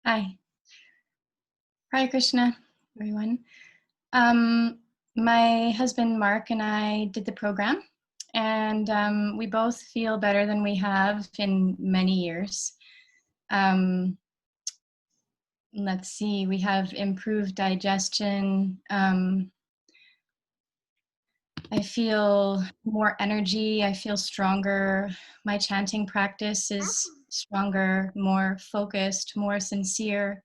Hi. Hare Krishna, everyone. My husband Mark and I did the program, and we both feel better than we have in many years. Let's see, we have improved digestion. I feel more energy. I feel stronger. My chanting practice is stronger, more focused, more sincere.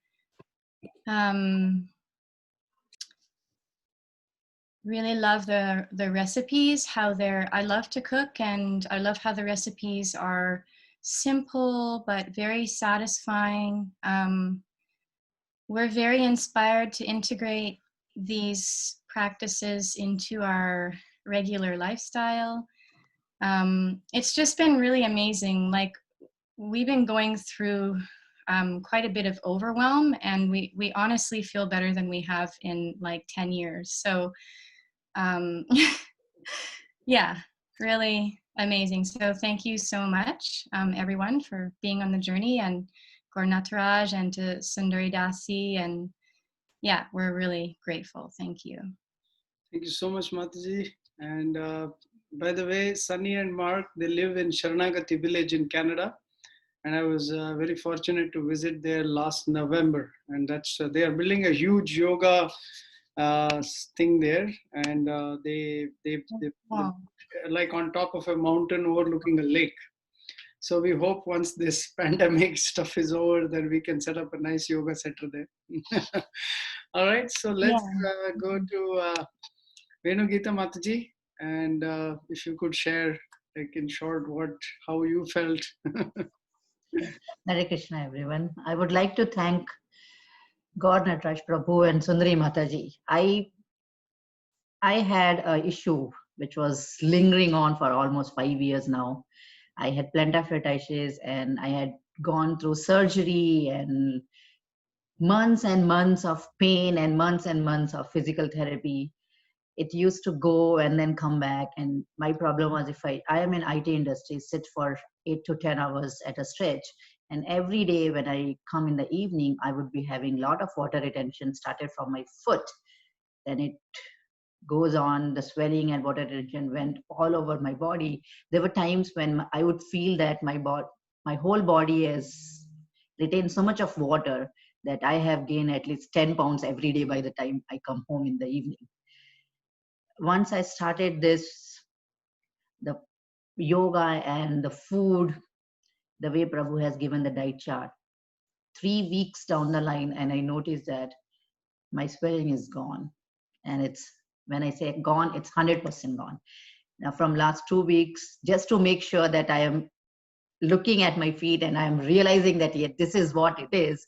Really love the recipes, I love to cook, and I love how the recipes are simple but very satisfying. We're very inspired to integrate these practices into our regular lifestyle. It's just been really amazing. Like, we've been going through quite a bit of overwhelm, and we honestly feel better than we have in like 10 years. So yeah, really amazing. So thank you so much, everyone, for being on the journey, and Gornataraj and to Sundari Dasi. And yeah, we're really grateful. Thank you. Thank you so much, Mataji. And by the way, Sunny and Mark, they live in Sharanagati village in Canada. And I was very fortunate to visit there last November. And that's they are building a huge yoga thing there. And they Wow. like on top of a mountain overlooking a lake. So we hope once this pandemic stuff is over, then we can set up a nice yoga center there. All right, so let's go to Venu Geeta Mataji, and if you could share, like in short, how you felt. Hare Krishna, everyone. I would like to thank God Nataraj Prabhu and Sundari Mataji. I had an issue which was lingering on for almost 5 years now. I had plantar fasciitis, and I had gone through surgery and months of pain and months of physical therapy. It used to go and then come back. And my problem was, if I am in IT industry, sit for 8 to 10 hours at a stretch. And every day when I come in the evening, I would be having a lot of water retention, started from my foot. Then it goes on, the swelling and water retention went all over my body. There were times when I would feel that my whole body has retained so much of water that I have gained at least 10 pounds every day by the time I come home in the evening. Once I started this, the yoga and the food, the way Prabhu has given the diet chart, 3 weeks down the line, and I noticed that my swelling is gone. And it's, when I say gone, it's 100% gone. Now, from last 2 weeks, just to make sure that I am looking at my feet and I'm realizing that, yeah, this is what it is.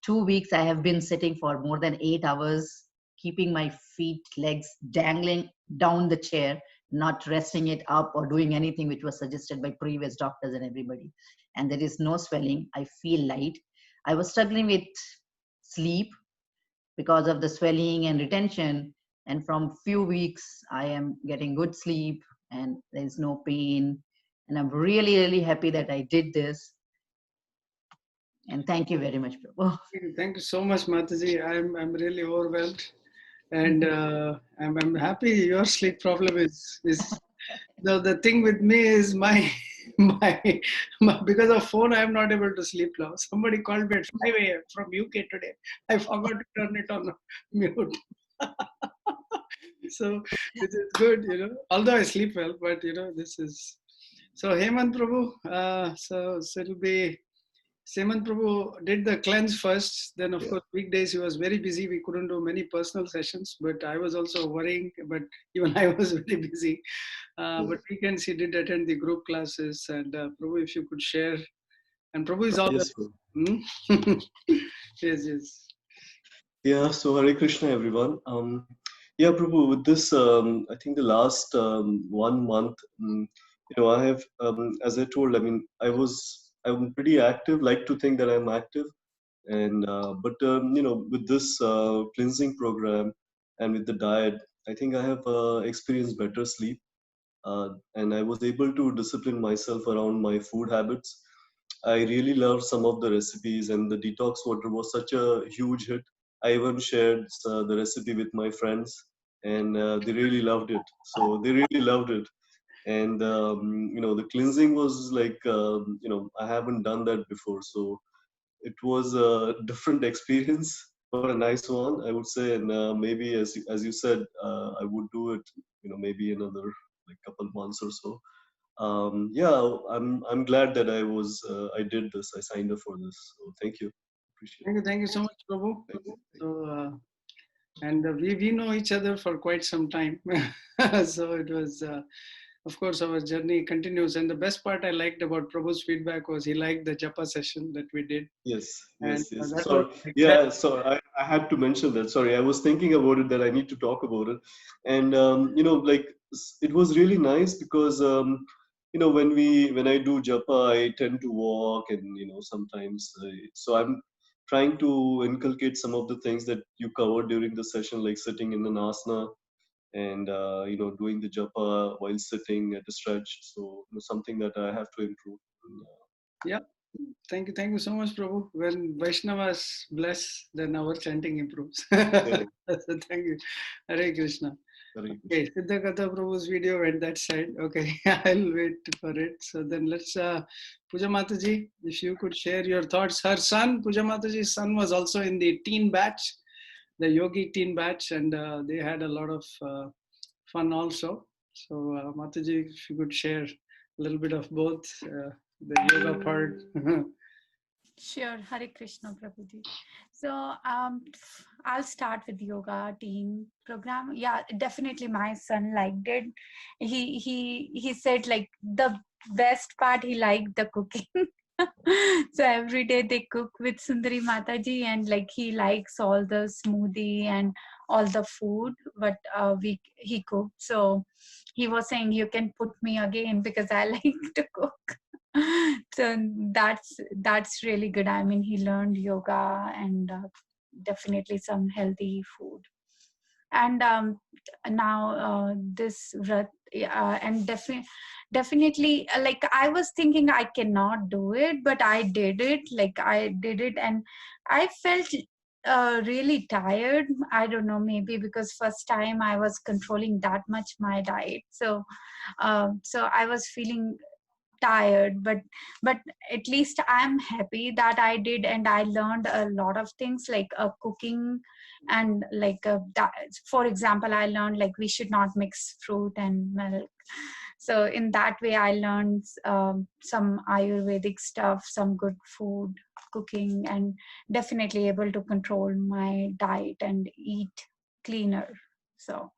2 weeks I have been sitting for more than 8 hours, keeping my feet, legs dangling down the chair, not resting it up or doing anything which was suggested by previous doctors and everybody. And there is no swelling. I feel light. I was struggling with sleep because of the swelling and retention. And from few weeks, I am getting good sleep and there's no pain. And I'm really, really happy that I did this. And thank you very much, Prabhu. Thank you so much, Mataji. I'm really overwhelmed, and I'm happy your sleep problem is the thing with me is my because of phone I'm not able to sleep now. Somebody called me at 5 a.m. from UK today. I forgot to turn it on mute. So it is good, although I sleep well, but this is so. Hemant Prabhu, so it'll be Hemant Prabhu did the cleanse first. Then, of course, weekdays he was very busy. We couldn't do many personal sessions, but I was also worrying. But even I was very busy. But weekends he did attend the group classes. And Prabhu, if you could share. And Prabhu is all. Yes, yes. Yeah, so Hare Krishna, everyone. Yeah, Prabhu, with this, I think the last 1 month, I have, as I told, I'm pretty active, like to think that I'm active. And, but, with this cleansing program and with the diet, I think I have experienced better sleep. And I was able to discipline myself around my food habits. I really loved some of the recipes, and the detox water was such a huge hit. I even shared the recipe with my friends, and they really loved it. So they really loved it. And the cleansing was like, I haven't done that before, so it was a different experience, but a nice one, I would say. And maybe, as you said, I would do it, maybe another like couple months or so. Yeah, I'm glad that I did this. I signed up for this. So thank you. Appreciate Thank you so much, Prabhu. it. Thank you. So, and we know each other for quite some time. So it was, of course, our journey continues. And the best part I liked about Prabhu's feedback was he liked the japa session that we did. Yes, And yes. that was Sorry. exactly. Yeah, so I had to mention that. Sorry, I was thinking about it that I need to talk about it. And like it was really nice because when I do japa, I tend to walk, and sometimes so I'm trying to inculcate some of the things that you covered during the session, like sitting in an asana and doing the japa while sitting at a stretch. So something that I have to improve. Yeah. Thank you so much, Prabhu. When Vaishnavas bless, then our chanting improves. Correct. So thank you. Hare Krishna. Correct. Okay, Siddhakatha Prabhu's video went that side. Okay, I'll wait for it. So then let's, Puja Mataji, if you could share your thoughts. Her son, Puja Mataji's son, was also in the teen batch, the yogi teen batch, and they had a lot of fun also. So, Mataji, if you could share a little bit of both, the yoga part. Sure, Hare Krishna, Prabhuji. So I'll start with yoga team program. Yeah, definitely my son liked it. He said like the best part he liked the cooking. So every day they cook with Sundari Mataji, and like he likes all the smoothie and all the food what he cooked. So he was saying you can put me again because I like to cook. So that's really good. I mean, he learned yoga and definitely some healthy food. And now this and definitely like I was thinking I cannot do it, but I did it. Like I did it, and I felt really tired. I don't know, maybe because first time I was controlling that much my diet. So I was feeling tired, but at least I'm happy that I did, and I learned a lot of things like cooking, and like for example, I learned like we should not mix fruit and milk. So in that way I learned some ayurvedic stuff, some good food cooking, and definitely able to control my diet and eat cleaner. So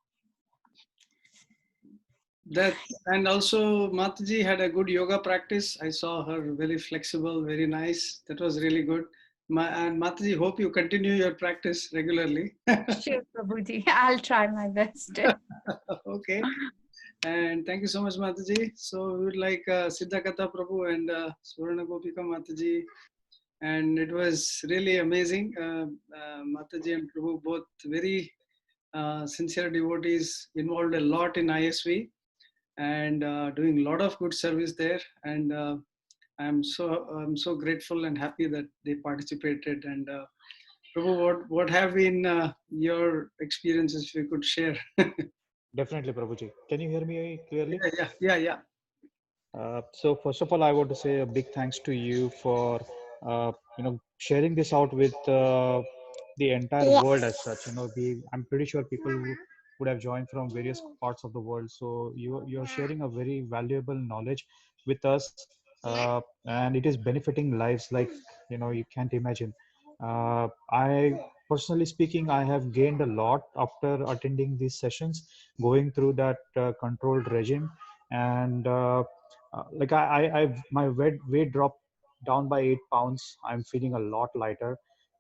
That, and also Mataji had a good yoga practice. I saw her very flexible, very nice. That was really good. And Mataji, hope you continue your practice regularly. sure, Prabhuji, I'll try my best. Okay. And thank you so much, Mataji. So we would like Siddhakatha Prabhu and Swarna Gopika Mataji. And it was really amazing. Mataji and Prabhu, both very sincere devotees, involved a lot in ISV and doing a lot of good service there. And I'm so grateful and happy that they participated. And Prabhu, what have been your experiences? If you could share. Definitely, Prabhuji. Can you hear me clearly? Yeah. So first of all, I want to say a big thanks to you for sharing this out with the entire world as such. I'm pretty sure people would have joined from various parts of the world. So you're sharing a very valuable knowledge with us, and it is benefiting lives like you can't imagine. I personally speaking, I have gained a lot after attending these sessions, going through that controlled regime, and like my weight dropped down by 8 pounds. I'm feeling a lot lighter.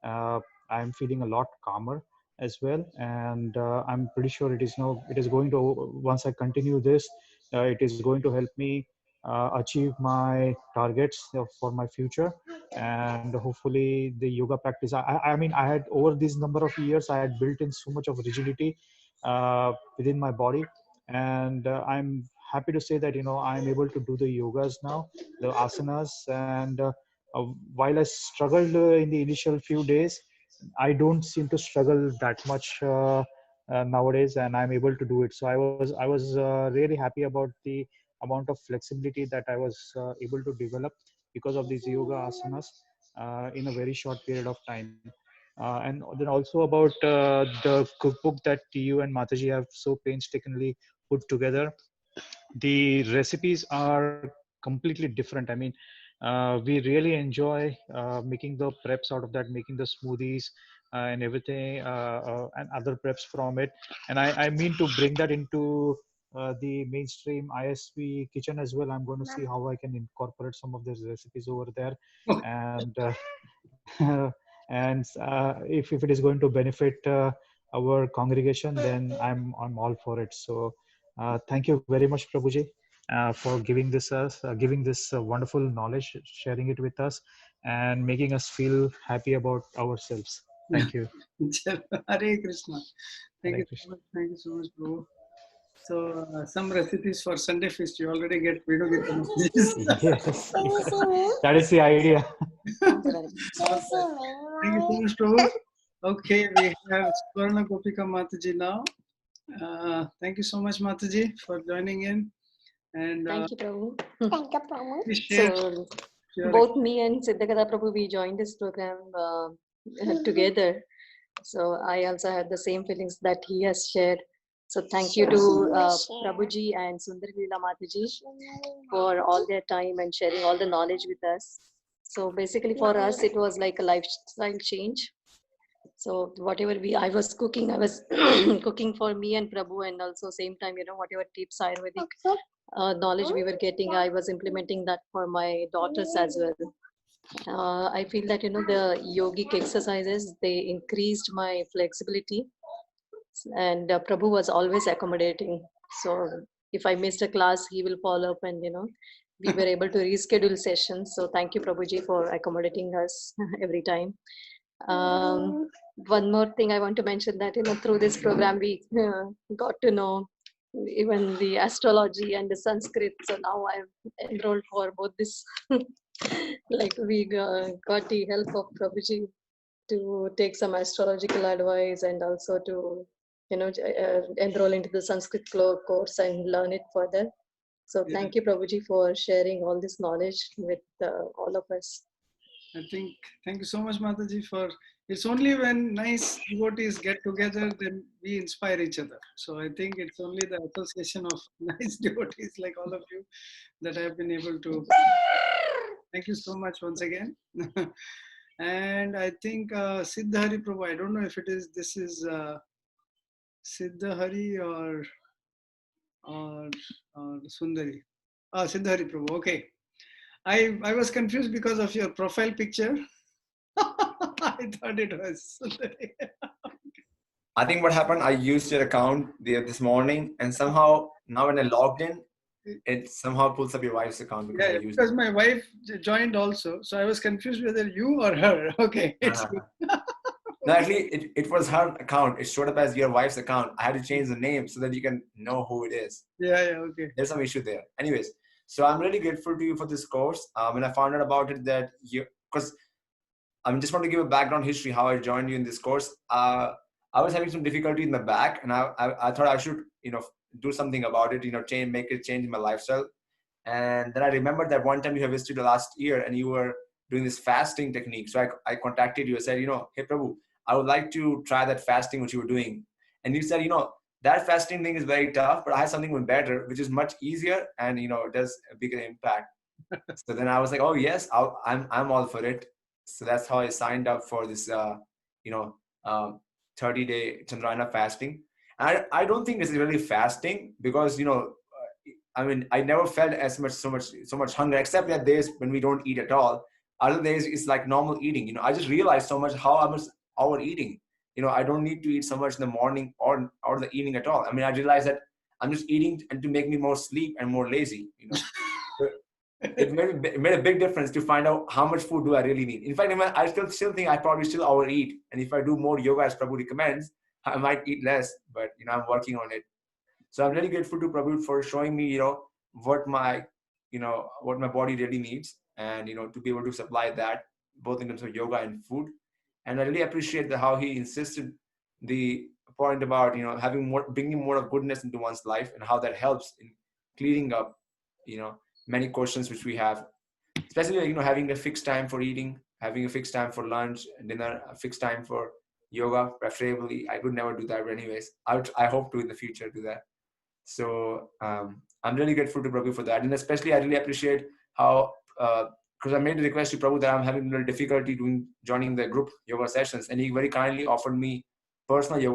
uh, I'm feeling a lot calmer as well, and I'm pretty sure it is going to, once I continue this, it is going to help me achieve my targets for my future. And hopefully the yoga practice, I mean, I had over this number of years I had built in so much of rigidity within my body, and I'm happy to say that I'm able to do the yogas now, the asanas, and while I struggled in the initial few days, I don't seem to struggle that much nowadays, and I'm able to do it. So I was really happy about the amount of flexibility that I was able to develop because of these yoga asanas in a very short period of time. And then also about the cookbook that you and Mataji have so painstakingly put together. The recipes are completely different. I mean, we really enjoy making the preps out of that, making the smoothies and everything, and other preps from it. And I mean to bring that into the mainstream ISV kitchen as well. I'm going to see how I can incorporate some of these recipes over there. And if it is going to benefit our congregation, then I'm all for it. So thank you very much, Prabhuji, for giving this wonderful knowledge, sharing it with us, and making us feel happy about ourselves. Thank you. Hare Krishna. Thank Hare you so Krishna. much. Thank you so much, Prabhu. So some recipes for Sunday feast. You already get. We don't get the messages. Yes, that is the idea. Thank you so much, Prabhu. Okay, we have Swarna Gopika Mataji now. Thank you so much, Mataji, for joining in. And Thank you, Prabhu. Thank you, Prabhu. please share So, your both me and Siddhakata Prabhu, we joined this program together. So, I also had the same feelings that he has shared. So, thank you to Prabhuji and Sundar Leela Mataji for all their time and sharing all the knowledge with us. So, basically, for us, it was like a lifestyle change. So whatever I was cooking, I was cooking for me and Prabhu, and also same time, whatever tips Ayurvedic knowledge we were getting, I was implementing that for my daughters as well. I feel that, the yogic exercises, they increased my flexibility, and Prabhu was always accommodating. So if I missed a class, he will follow up, and, we were able to reschedule sessions. So thank you, Prabhuji, for accommodating us every time. One more thing I want to mention, that through this program we got to know even the astrology and the Sanskrit. So now I'm enrolled for both this. Like we got the help of Prabhuji to take some astrological advice, and also to enroll into the Sanskrit course and learn it further. So thank you, Prabhuji, for sharing all this knowledge with all of us. I think, thank you so much, Mataji, for it's only when nice devotees get together then we inspire each other. So I think it's only the association of nice devotees like all of you that I've been able to. Thank you so much once again. And I think Siddhari Prabhu, I don't know if this is Siddhari or Sundari. Siddhari Prabhu, okay. I was confused because of your profile picture. I thought it was. I think what happened, I used your account this morning, and somehow now when I logged in, it somehow pulls up your wife's account because I used because my wife joined also, so I was confused whether you or her. Okay. No, actually, it was her account. It showed up as your wife's account. I had to change the name so that you can know who it is. Yeah, okay. There's some issue there. Anyways, so I'm really grateful to you for this course. When I found out about it, that because I just want to give a background history how I joined you in this course. I was having some difficulty in my back, and I thought I should do something about it. Make a change in my lifestyle. And then I remembered that one time you have visited last year, and you were doing this fasting technique. So I contacted you and said, hey Prabhu, I would like to try that fasting which you were doing. And you said, that fasting thing is very tough, but I have something even better, which is much easier, and it does a bigger impact. So then I was like, oh yes, I'm all for it. So that's how I signed up for this 30-day Chandrayana fasting. And I don't think this is really fasting, because I never felt so much hunger, except that days when we don't eat at all. Other days it's like normal eating. I just realized so much how I was overeating. I don't need to eat so much in the morning or the evening at all. I realized that I'm just eating and to make me more sleep and more lazy. It made a big difference to find out how much food do I really need. In fact, I still think I probably still overeat. And if I do more yoga as Prabhu recommends, I might eat less, but I'm working on it. So I'm really grateful to Prabhu for showing me, what my body really needs. and to be able to supply that both in terms of yoga and food. And I really appreciate how he insisted the point about having more, bringing more of goodness into one's life, and how that helps in clearing up many questions which we have, especially having a fixed time for eating, having a fixed time for lunch, dinner, a fixed time for yoga. Preferably, I could never do that, but anyways, I hope to in the future do that. So I'm really grateful to Prabhu for that, and especially I really appreciate how because I made a request to Prabhu that I'm having a little difficulty joining the group yoga sessions, and he very kindly offered me personal yoga